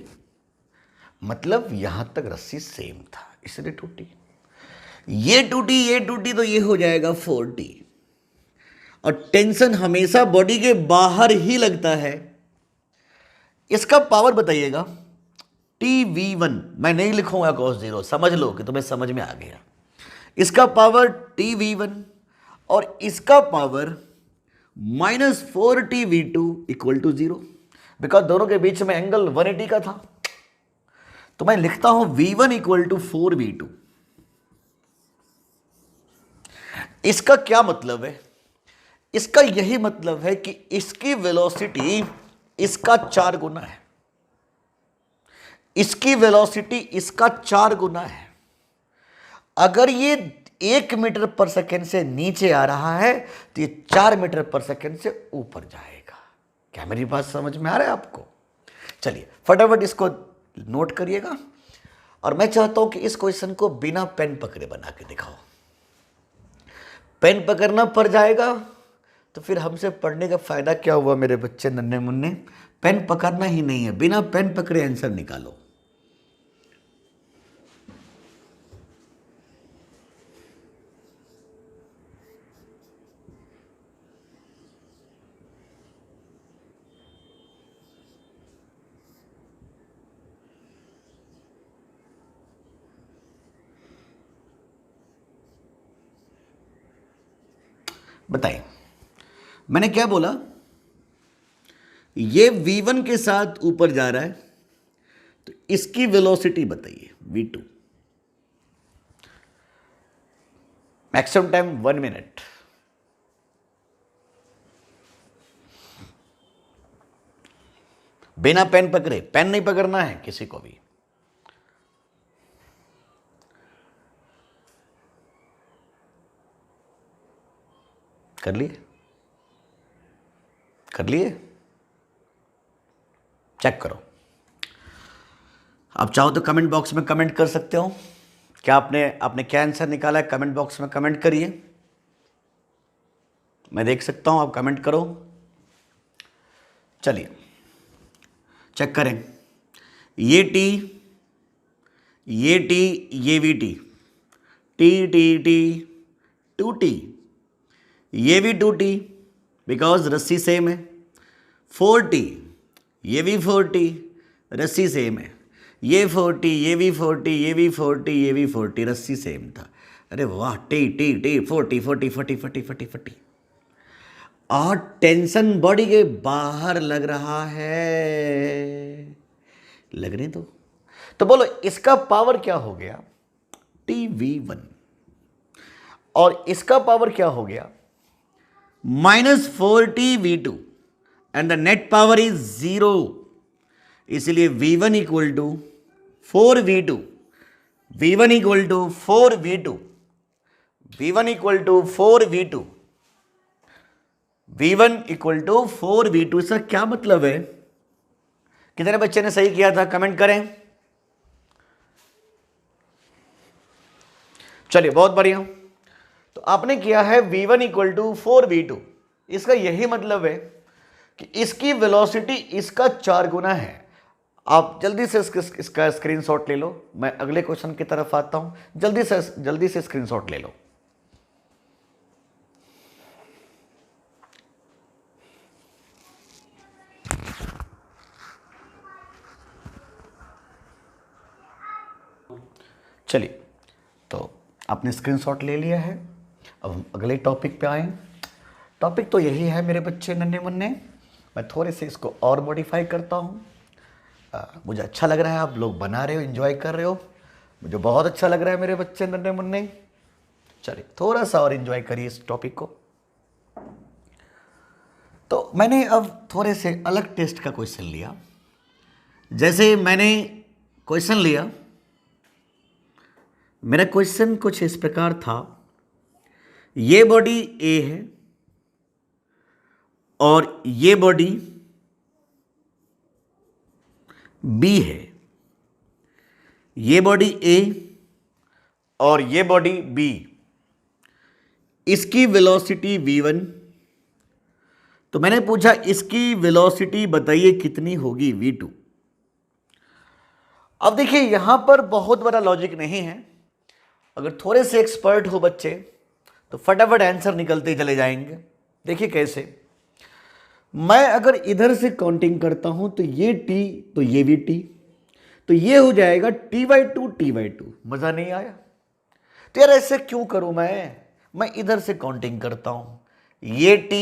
मतलब यहां तक रस्सी सेम था, इसलिए 2t। ये 2t तो ये हो जाएगा 4t। और टेंशन हमेशा बॉडी के बाहर ही लगता है। इसका पावर बताइएगा। TV1 मैं नहीं लिखूंगा cos 0, समझ लो कि तुम्हें समझ में आ गया। इसका पावर TV1 और इसका power -4TV2 equal to 0, because दोनों के बीच में एंगल 180 का था। तो मैं लिखता हूं V1 इक्वल टू 4V2। इसका क्या मतलब है? इसका यही मतलब है कि इसकी वेलोसिटी इसका 4 गुना है, इसकी वेलोसिटी इसका 4 गुना है। अगर ये 1 मीटर पर सेकेंड से नीचे आ रहा है तो ये 4 मीटर पर सेकेंड से ऊपर जाएगा। क्या मेरी बात समझ में आ रहा है आपको? चलिए फटाफट इसको नोट करिएगा, और मैं चाहता हूं कि इस क्वेश्चन को बिना पेन पकड़े बना के दिखाओ। पेन पकड़ना पड़ जाएगा तो फिर हमसे पढ़ने का फायदा क्या हुआ मेरे बच्चे नन्हे मुन्ने? पेन पकड़ना ही नहीं है, बिना पेन पकड़े आंसर निकालो। बताइए, मैंने क्या बोला? ये v1 के साथ ऊपर जा रहा है तो इसकी वेलोसिटी बताइए v2। Maximum time 1 minute. बिना पेन पकड़े, पेन नहीं पकड़ना है किसी को भी। कर लिए? कर लिए? चेक करो। आप चाहो तो कमेंट बॉक्स में कमेंट कर सकते हो। क्या आपने क्या आंसर निकाला है? कमेंट बॉक्स में कमेंट करिए, मैं देख सकता हूं, आप कमेंट करो। चलिए चेक करें। ये टी, ये भी टी, टी 2t, ये भी 2t बिकॉज रस्सी सेम है। 4t, ये भी 4t, रस्सी सेम है। ये 40, ये भी 40, ये भी 40, ये भी 40, रस्सी सेम था। अरे वाह, टी 40 और टेंशन बॉडी के बाहर लग रहा है, लगने दो। तो बोलो इसका पावर क्या हो गया? TV1। और इसका पावर क्या हो गया? -4t v2 and the net power is 0, इसलिए v1 equal to 4v2, v1 equal to 4v2, v1 equal to 4v2, v1 equal to 4v2। इसका क्या मतलब है? कितने बच्चे ने सही किया था कमेंट करें। चलिए बहुत बढ़िया। तो आपने किया है v1 इक्वल टू 4v2। इसका यही मतलब है कि इसकी वेलोसिटी इसका 4 गुना है। आप जल्दी से इसका स्क्रीनशॉट ले लो, मैं अगले क्वेश्चन की तरफ आता हूं। जल्दी से स्क्रीनशॉट ले लो। चलिए, तो आपने स्क्रीनशॉट ले लिया है। अब हम अगले टॉपिक पे आए। टॉपिक तो यही है मेरे बच्चे नन्हे मुन्ने। मैं थोड़े से इसको और मॉडिफाई करता हूँ। मुझे अच्छा लग रहा है, आप लोग बना रहे हो, एंजॉय कर रहे हो, मुझे बहुत अच्छा लग रहा है मेरे बच्चे नन्हे मुन्ने। चलिए थोड़ा सा और एंजॉय करिए इस टॉपिक को। तो मैंने अब थोड़े से अलग टेस्ट का क्वेश्चन लिया। जैसे मैंने क्वेश्चन लिया, मेरा क्वेश्चन कुछ इस प्रकार था, ये बॉडी ए है और ये बॉडी बी है। ये बॉडी ए और ये बॉडी बी, इसकी वेलोसिटी v1। तो मैंने पूछा इसकी वेलोसिटी बताइए कितनी होगी v2। अब देखिए यहां पर बहुत बड़ा लॉजिक नहीं है। अगर थोड़े से एक्सपर्ट हो बच्चे तो फटाफट आंसर निकलते चले जाएंगे। देखिए कैसे, मैं अगर इधर से काउंटिंग करता हूं तो ये t, तो ये भी t, तो ये हो जाएगा t/2 t/2। मजा नहीं आया? तो यार ऐसे क्यों करूं मैं इधर से काउंटिंग करता हूं, ये t,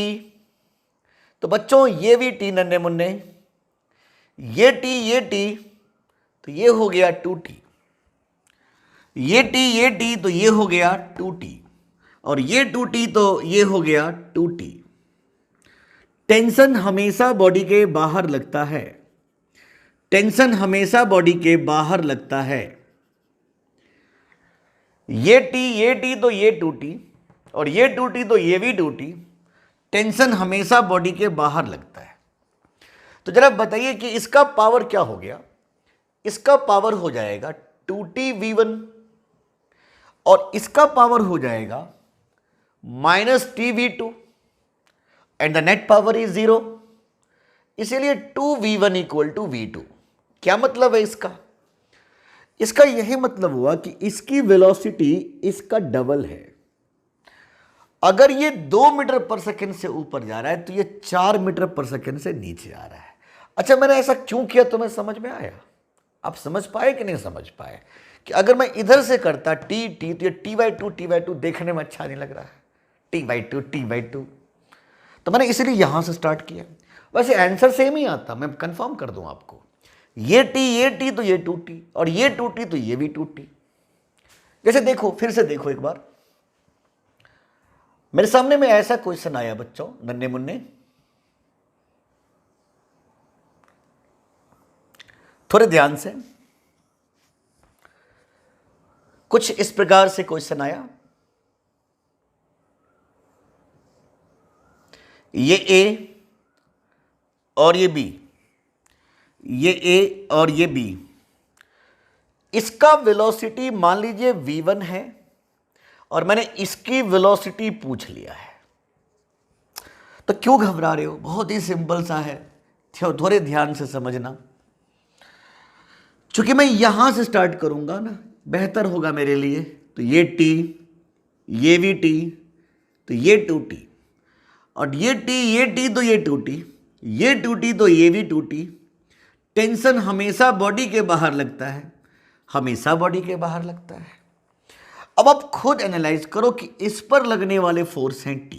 तो बच्चों ये भी t नन्हे मुन्ने, ये t, तो ये हो गया 2t, ये t, तो ये हो गया 2t, और ये 2t तो ये हो गया 2t। टेंशन हमेशा बॉडी के बाहर लगता है, टेंशन हमेशा बॉडी के बाहर लगता है। ये t तो ये 2t, और ये 2t तो ये भी 2t। टेंशन हमेशा बॉडी के बाहर लगता है। तो जरा बताइए कि इसका पावर क्या हो गया? इसका पावर हो जाएगा 2tv1 और इसका पावर हो जाएगा -tv2 and the net power is 0, इसीलिए 2v1 इक्वल टू v2। क्या मतलब है इसका? इसका यही मतलब हुआ कि इसकी वेलोसिटी इसका डबल है। अगर ये 2 मीटर पर सेकंड से ऊपर जा रहा है तो ये 4 मीटर पर सेकंड से नीचे आ रहा है। अच्छा, मैंने ऐसा क्यों किया तुम्हें समझ में आया? आप समझ पाए कि नहीं समझ पाए? कि अगर मैं इधर से करता t तो ये t/2 देखने में अच्छा नहीं लग रहा है, t/2। तो मैंने इसलिए यहां से स्टार्ट किया। वैसे आंसर सेम ही आता, मैं कंफर्म कर दूं आपको। ये t तो ये 2t, और ये 2t तो ये भी 2t। जैसे देखो, फिर से देखो एक बार, मेरे सामने में ऐसा क्वेश्चन आया बच्चों नन्हे मुन्ने, थोड़े ध्यान से। कुछ इस प्रकार से क्वेश्चन आया, ये A और ये B, ये A और ये B, इसका वेलोसिटी मान लीजिए v1 है और मैंने इसकी वेलोसिटी पूछ लिया है। तो क्यों घबरा रहे हो? बहुत ही सिंपल सा है, थोड़े ध्यान से समझना। चूंकि मैं यहां से स्टार्ट करूंगा ना, बेहतर होगा मेरे लिए। तो ये t, ये भी t, तो ये 2t, और ये t तो ये 2t, ये 2t तो ये भी 2t। टेंशन हमेशा बॉडी के बाहर लगता है, हमेशा बॉडी के बाहर लगता है। अब आप खुद एनालाइज करो कि इस पर लगने वाले फोर्स हैं t,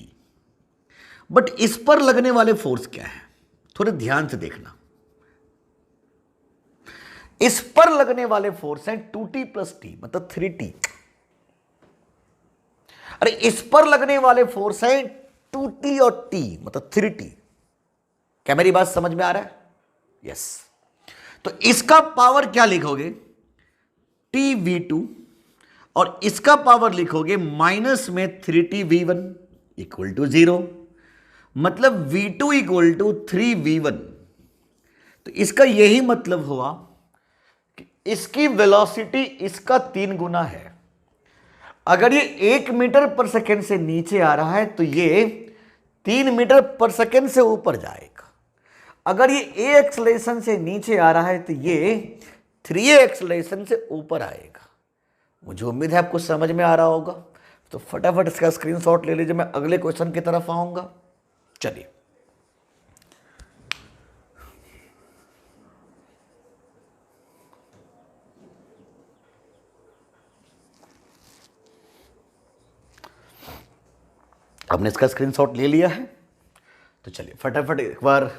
बट इस पर लगने वाले फोर्स क्या है? थोड़े ध्यान से देखना। इस पर लगने वाले फोर्स हैं 2t प्लस t, मतलब 3t। अरे इस पर लगने वाले फोर्स हैं 2t और t मतलब 3t। क्या मेरी बात समझ में आ रहा है? यस। तो इसका पावर क्या लिखोगे? tv2 और इसका पावर लिखोगे माइनस में 3tv1 इक्वल टू 0, मतलब v2 इक्वल टू 3v1। तो इसका यही मतलब हुआ कि इसकी वेलोसिटी इसका 3 गुना है। अगर ये 1 मीटर पर सेकेंड से नीचे आ रहा है तो ये 3 मीटर पर सेकेंड से ऊपर जाएगा। अगर ये a एक्सलेशन से नीचे आ रहा है तो ये 3a एक्सलेशन से ऊपर आएगा। मुझे उम्मीद है आपको समझ में आ रहा होगा। तो फटाफट इसका स्क्रीनशॉट ले लीजिए, मैं अगले क्वेश्चन की तरफ आऊंगा। चलिए, आपने इसका स्क्रीनशॉट ले लिया है तो चलिए फटाफट एक बार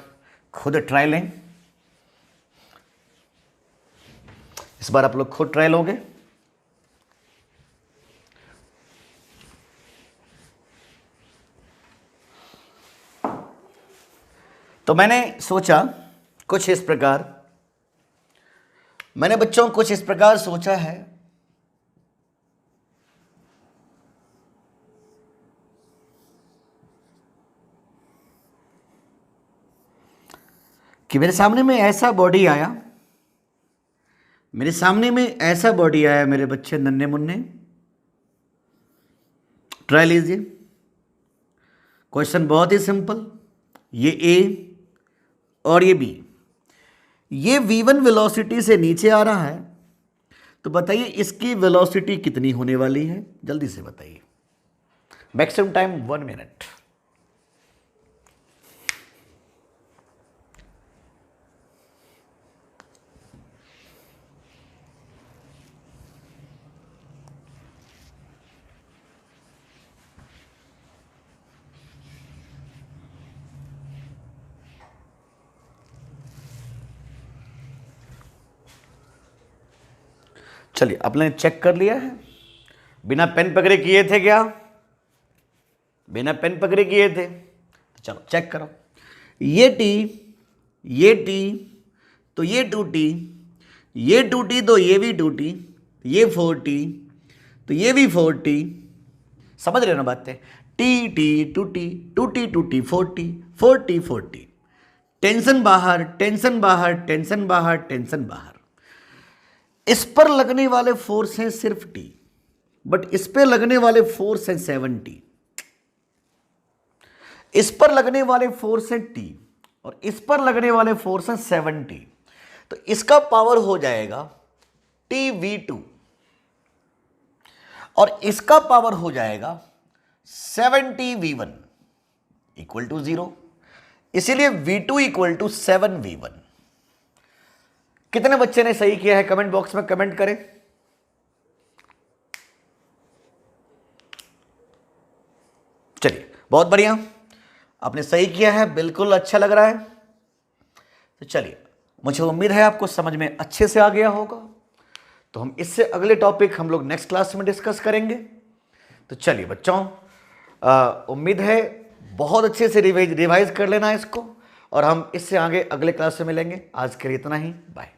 खुद ट्राई लें। इस बार आप लोग खुद ट्राई लोगे। तो मैंने सोचा कुछ इस प्रकार, मैंने बच्चों कुछ इस प्रकार सोचा है कि मेरे सामने में ऐसा बॉडी आया, मेरे सामने में ऐसा बॉडी आया मेरे बच्चे नन्हे मुन्ने। ट्राई लीजिए। क्वेश्चन बहुत ही सिंपल। ये ए और ये बी, ये v1 वेलोसिटी से नीचे आ रहा है, तो बताइए इसकी वेलोसिटी कितनी होने वाली है? जल्दी से बताइए। Maximum time 1 minute. चलिए, आपने चेक कर लिया है? बिना पेन पकड़े किए थे क्या? बिना पेन पकड़े किए थे? चलो चेक करो। ये टी तो ये 2t, ये 2t तो ये भी 2t, ये 4t तो ये भी 4t। समझ रहे हो ना बातें? T 2t 4t। टेंशन बाहर, टेंशन बाहर, टेंशन बाहर, टेंशन बाहर। इस पर लगने वाले फोर्स हैं सिर्फ t, बट इस पर लगने वाले फोर्स हैं 7t। इस पर लगने वाले फोर्स हैं t और इस पर लगने वाले फोर्स हैं 7t। तो इसका पावर हो जाएगा tv2 और इसका पावर हो जाएगा 7tv1 इक्वल टू 0। इसीलिए v2 इक्वल टू 7v1। कितने बच्चे ने सही किया है कमेंट बॉक्स में कमेंट करें। चलिए, बहुत बढ़िया, आपने सही किया है, बिल्कुल अच्छा लग रहा है। तो चलिए, मुझे उम्मीद है आपको समझ में अच्छे से आ गया होगा। तो हम इससे अगले टॉपिक हम लोग नेक्स्ट क्लास में डिस्कस करेंगे। तो चलिए बच्चों, उम्मीद है बहुत अच्छे से रिवाइज कर लेना इसको, और हम इससे आगे अगले क्लास में मिलेंगे। आज के लिए इतना ही, बाय।